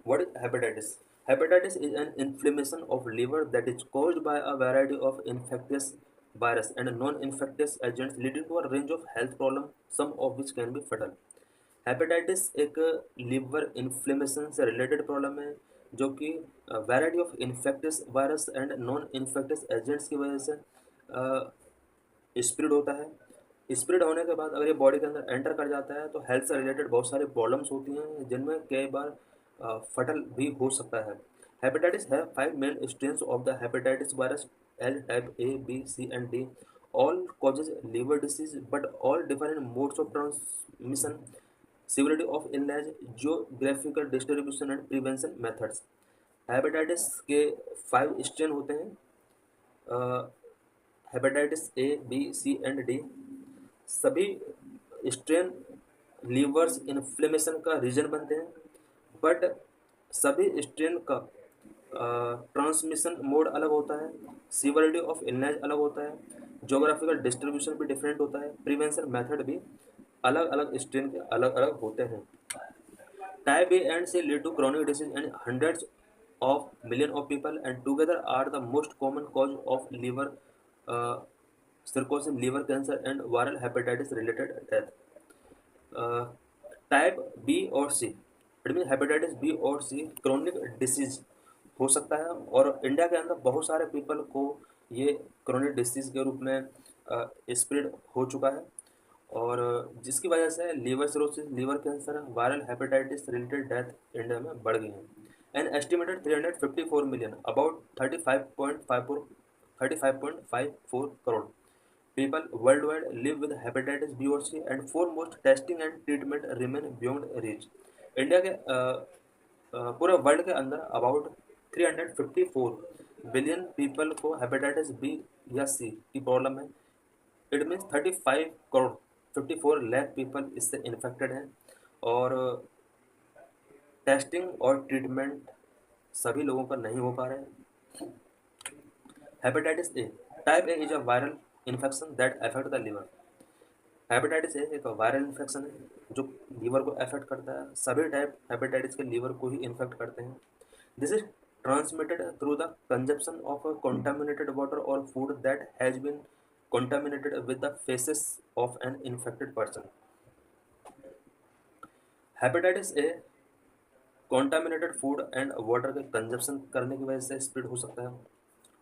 What is hepatitis? Hepatitis is an inflammation of liver that is caused by a variety of infectious virus and non-infectious agents leading to a range of health problems, some of which can be fatal. Hepatitis एक liver inflammation से related problem है जो कि variety of infectious virus and non infectious agents की वजह से spread होता है। स्प्रेड होने के बाद अगर ये बॉडी के अंदर एंटर कर जाता है तो हेल्थ से रिलेटेड बहुत सारी प्रॉब्लम्स होती हैं जिनमें कई बार फटल भी हो सकता है। हेपेटाइटिस है 5 main strains of the hepatitis virus L type A B C and D all causes liver disease but all different modes of transmission severity of illness geographical distribution and prevention methods। Hepatitis के 5 strain होते हैं hepatitis A B C and D. सभी strain livers inflammation का reason बनते हैं but सभी strain का transmission mode अलग होता है, सीवरिटी ऑफ इलनेस अलग होता है, जोग्राफिकल डिस्ट्रीब्यूशन भी डिफरेंट होता है, प्रिवेंशन मेथड भी अलग अलग स्ट्रेन के अलग अलग होते हैं। Type A and C lead to chronic disease in hundreds of millions of people and together are the most common cause of liver cirrhosis, liver cancer and viral hepatitis related death। Uh, type B और C it mean hepatitis B और C chronic disease हो सकता है और India के अंदर बहुत सारे पीपल को ये क्रोनिक डिसीज के रूप में स्प्रेड हो चुका है और जिसकी वजह से liver cirrhosis, liver cancer, viral hepatitis related death India में बढ़ गई है। An estimated 354 million about 35.54 crore people worldwide live with hepatitis B or C and foremost testing and treatment remain beyond reach। India के पूरे वर्ल्ड के अंदर about 354 billion people को hepatitis B या सी की प्रॉब्लम है। It means 35 crore 54 lakh people इससे infected हैं और टेस्टिंग और ट्रीटमेंट सभी लोगों का नहीं हो पा रहे हैं। Hepatitis A type A is a viral infection that affect the liver. Hepatitis A एक वायरल इन्फेक्शन है जो लीवर को अफेक्ट करता है। सभी टाइप हेपेटाइटिस के लीवर को ही इन्फेक्ट करते हैं। This is transmitted through the consumption of contaminated water or food that has been contaminated with the feces of an infected person। Hepatitis A contaminated food and water के consumption करने की वजह से spread हो सकता है,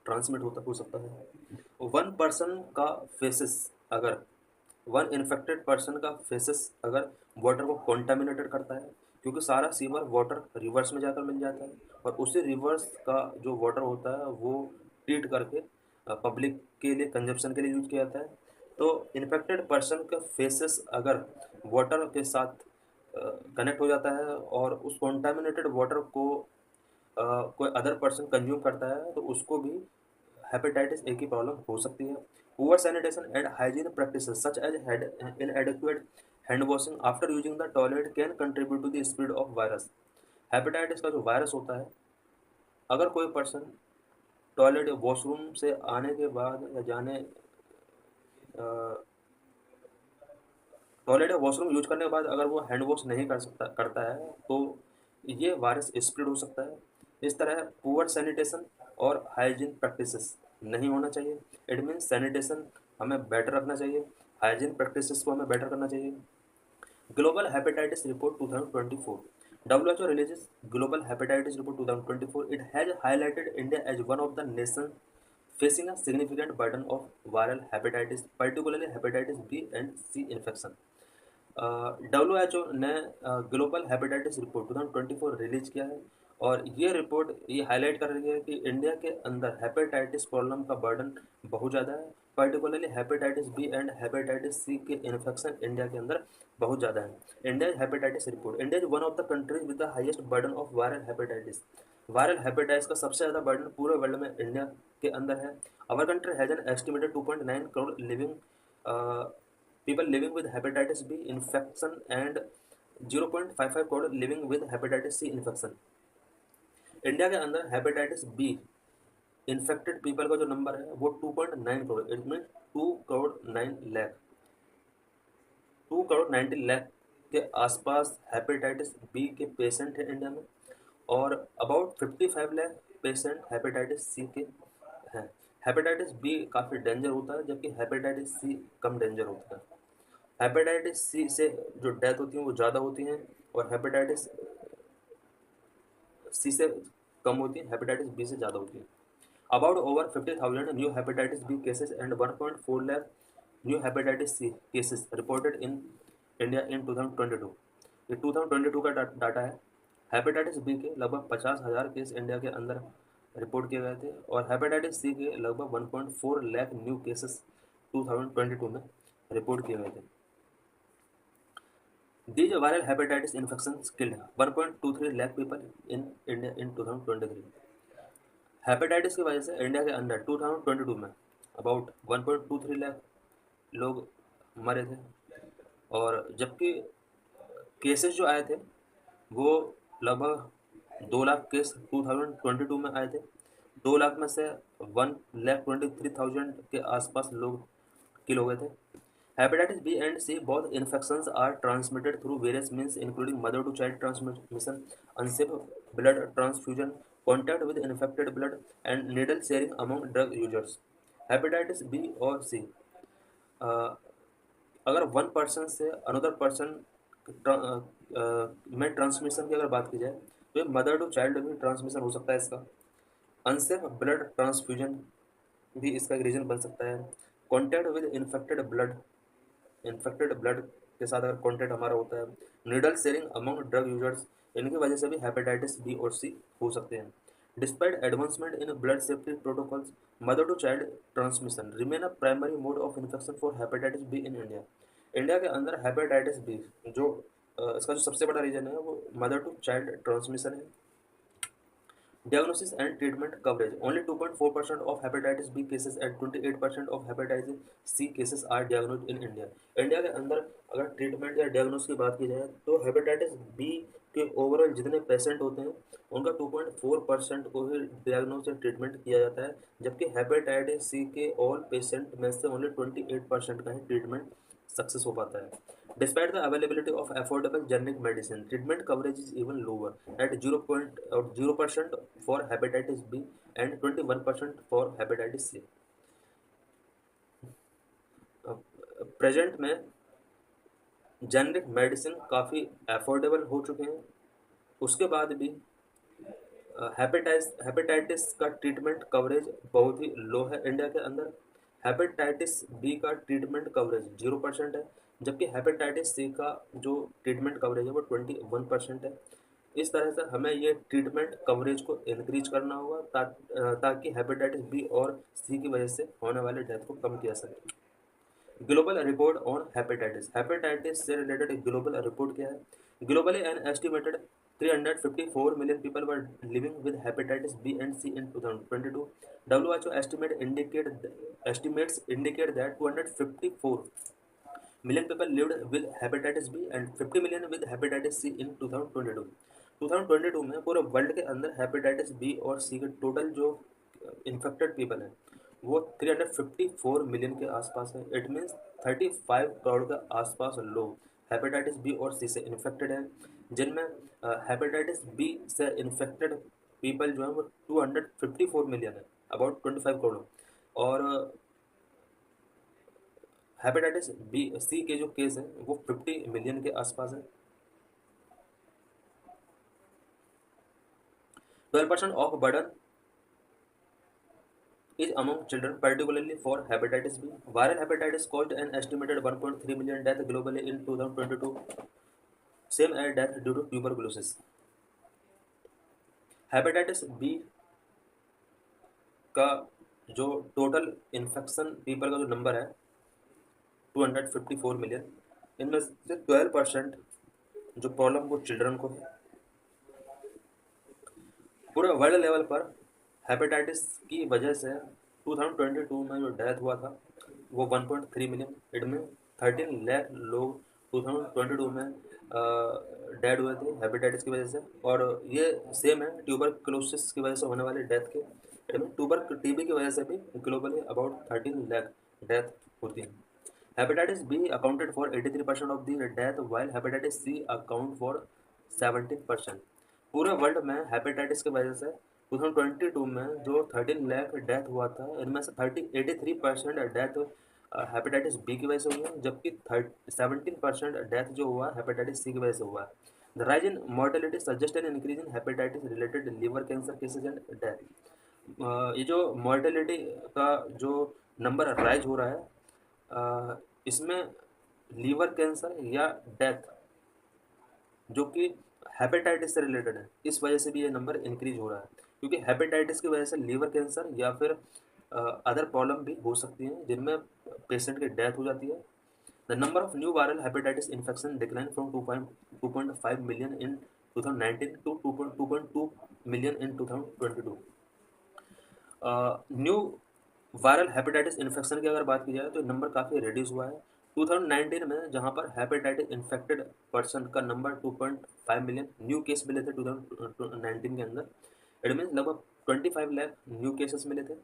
ट्रांसमिट होता हो सकता है। वन पर्सन का फेसेस अगर वन इन्फेक्टेड पर्सन का फेसेस अगर वाटर को कॉन्टामिनेटेड करता है क्योंकि सारा सीवर वाटर रिवर्स में जाकर मिल जाता है और उसी रिवर्स का जो वाटर होता है वो ट्रीट करके पब्लिक के लिए कंजप्शन के लिए यूज किया जाता है। तो इन्फेक्टेड पर्सन का फेसेस अगर वाटर के साथ कनेक्ट हो जाता है और उस कॉन्टामिनेटेड वाटर को कोई अदर पर्सन कंज्यूम करता है तो उसको भी हेपेटाइटिस ए की प्रॉब्लम हो सकती है। Poor sanitation and hygiene practices such as inadequate hand washing after using the toilet can contribute to the spread of virus. Hepatitis का जो वायरस होता है अगर कोई पर्सन टॉयलेट या वॉशरूम से आने के बाद या जाने टॉयलेट या वॉशरूम यूज करने के बाद अगर वो हैंड वॉश नहीं करता है तो ये वायरस स्प्रेड हो सकता है। इस तरह पुअर सैनिटेशन और हाइजीन प्रैक्टिसेस नहीं होना चाहिए। इट मीन्स सैनिटेशन हमें बेटर रखना चाहिए, हाइजीन प्रैक्टिसेस को हमें बेटर करना चाहिए। Global hepatitis report 2024 WHO releases global hepatitis report 2024। It has highlighted India as one of the nations facing a significant burden of viral hepatitis, particularly hepatitis B and C infection। WHO ने global hepatitis report 2024 release किया है और ये report ये highlight कर रही है कि इंडिया के अंदर हेपेटाइटिस प्रॉब्लम का बर्डन बहुत ज़्यादा है, particularly hepatitis B and hepatitis C के इन्फेक्शन इंडिया के अंदर बहुत ज़्यादा है। India hepatitis report India is one of the countries with the highest burden of viral hepatitis. Viral hepatitis का सबसे ज़्यादा बर्डन पूरे वर्ल्ड में इंडिया के अंदर है। Our country has an estimated 2.9 crore living people living with hepatitis B infection and 0.55 crore living with hepatitis C infection। India के अंदर हेपेटाइटिस बी इन्फेक्टेड पीपल का जो नंबर है वो 2.9 करोड़, इट मीन 2 करोड़ 9 लाख 2 करोड़ 90 लाख के आसपास हेपेटाइटिस बी के पेशेंट हैं इंडिया में और about 55 lakh patient hepatitis C के हैं। हेपेटाइटिस बी काफ़ी डेंजर होता है, जबकि हेपेटाइटिस सी कम डेंजर होता है। हेपेटाइटिस सी से जो डेथ होती है वो ज़्यादा होती हैं, और हेपेटाइटिस सी से कम होती है, हेपेटाइटिस बी से ज़्यादा होती है। About over 50,000 new hepatitis B cases and 1.4 lakh new hepatitis C cases reported in India in 2022। ये 2022 का डाटा है। हेपेटाइटिस बी के लगभग 50,000 केस इंडिया के अंदर रिपोर्ट किए गए थे, और हेपेटाइटिस सी के लगभग 1.4 लाख न्यू केसेस 2022 में रिपोर्ट किए गए थे। These viral hepatitis infections killed 1.23 lakh people in India in 2023। Hepatitis की वजह से इंडिया के अंदर 2022 में अबाउट 1.23 लाख लोग मरे थे, और जबकि केसेस जो आए थे वो लगभग 2 लाख केस 2022 में आए थे। 2 लाख में से 1,23,000 के आसपास लोग किल हो गए थे। Hepatitis B and C, both infections are transmitted through various means including mother-to-child transmission, unsafe blood transfusion, contact with infected blood, and needle sharing among drug users। Hepatitis B और C अगर वन पर्सन से another person में transmission की अगर बात की जाए तो ये मदर टू चाइल्ड भी ट्रांसमिशन हो सकता है इसका। अनसेफ ब्लड ट्रांसफ्यूजन भी इसका एक रीजन बन सकता है। कॉन्टैक्ट विद इन्फेक्टेड ब्लड के साथ अगर कॉन्टैक्ट हमारा होता है। Needle sharing among drug users, इनकी वजह से भी हेपेटाइटिस बी और सी हो सकते हैं। Despite advancement in blood safety protocols, mother to child transmission remain a primary mode of infection for hepatitis B in India. India के अंदर हेपेटाइटिस बी जो इसका जो सबसे बड़ा रीजन है वो मदर टू चाइल्ड ट्रांसमिशन है। Diagnosis and treatment coverage: only 2.4% of hepatitis B cases and 28% of hepatitis C cases are diagnosed in India। India के अंदर अगर ट्रीटमेंट या डायग्नोस की बात की जाए तो हेपेटाइटिस बी के ओवरऑल जितने पेशेंट होते हैं उनका 2.4% को ही डायग्नोस या ट्रीटमेंट किया जाता है, जबकि हेपेटाइटिस सी के ऑल पेशेंट में से ओनली 28% का ही ट्रीटमेंट सक्सेस हो पाता है। Despite the availability of affordable generic medicine, treatment coverage is even lower at 0% for hepatitis B and 21% for hepatitis C। Present में जेनरिक मेडिसिन काफ़ी अफोर्डेबल हो चुके हैं, उसके बाद भी हेपेटाइटिस का ट्रीटमेंट कवरेज बहुत ही लो है इंडिया के अंदर। हेपेटाइटिस बी का ट्रीटमेंट कवरेज 0% है, जबकि हेपेटाइटिस सी का जो ट्रीटमेंट कवरेज है वो 21% है। इस तरह से हमें ये ट्रीटमेंट कवरेज को इंक्रीज करना होगा ताकि हेपेटाइटिस बी और सी की वजह से होने वाले डेथ को कम किया सके। Global report on hepatitis, hepatitis से रिलेटेड एक ग्लोबल रिपोर्ट क्या है। Globally N estimated 354 million people were living with hepatitis B and C in 2022। WHO estimates indicate that 254 million people lived with hepatitis B and 50 million with hepatitis C in 2022। 2022 में पूरे world के अंदर hepatitis B और सी के total जो infected people हैं वो 354 million के आसपास है। इट मीन्स 35 करोड़ के आसपास लोग हेपेटाइटिस बी और सी से इन्फेक्टेड हैं, जिनमें हेपेटाइटिस बी से इन्फेक्टेड पीपल जो है वो 254 मिलियन है, अबाउट 25 करोड़। और हेपेटाइटिस बी सी के जो केस हैं वो 50 मिलियन के आसपास है। 12% of burden is among children, particularly for hepatitis B। Viral hepatitis caused an estimated 1.3 million deaths globally in 2022, same as death due to tuberculosis। Hepatitis B का जो total infection people का जो number है 254 million, इनमें से 12% जो problem वो children को है। पूरे वर्ल्ड लेवल पर हेपेटाइटिस की वजह से 2022 में जो डेथ हुआ था वो 1.3 मिलियन, इनमें 13 लाख लोग 2022 में डेड हुए थे हेपेटाइटिस की वजह से। और ये सेम है ट्यूबरक्लोसिस की वजह से होने वाले डेथ के, इनमें टीबी की वजह से भी ग्लोबली अबाउट 13 लाख डेथ होती है। Hepatitis B accounted for 83% of the death, while hepatitis C account for 17%। पूरे वर्ल्ड में हेपेटाइटिस की वजह से 2022 में जो 13 लाख डेथ हुआ था, इनमें से 83% डेथ हेपेटाइटिस बी की वजह से हुई है, जबकि 17% डेथ जो हुआ हेपेटाइटिस सी की वजह से हुआ है। The rise in mortality suggest an increase in hepatitis related liver cancer cases and death. ये जो मॉर्टेलिटी का जो नंबर राइज हो रहा है, इसमें लीवर कैंसर या डेथ जो कि हेपेटाइटिस से रिलेटेड है, इस वजह से भी ये नंबर इंक्रीज हो रहा है, क्योंकि हेपेटाइटिस की वजह से लीवर कैंसर या फिर अदर प्रॉब्लम भी हो सकती हैं जिनमें पेशेंट की डेथ हो जाती है। The number of new viral hepatitis infection decline from 2.5 million in 2019 to 2.2 million in 2022। New viral hepatitis infection की अगर बात की जाए तो नंबर काफ़ी रिड्यूस हुआ है। 2019 में जहां पर हेपेटाइटिस इन्फेक्टेड पर्सन का नंबर 2.5 मिलियन न्यू केस मिले थे 2019 के अंदर, इट मीन लगभग 25 लाख न्यू केसेस मिले थे।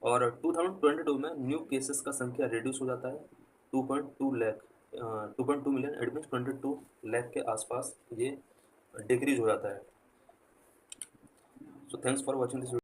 और 2022 में न्यू केसेस का संख्या रिड्यूस हो जाता है 2.2 lakh, 2.2 million, it mean 22 lakh के आसपास ये डिक्रीज हो जाता है। So thanks for watching this.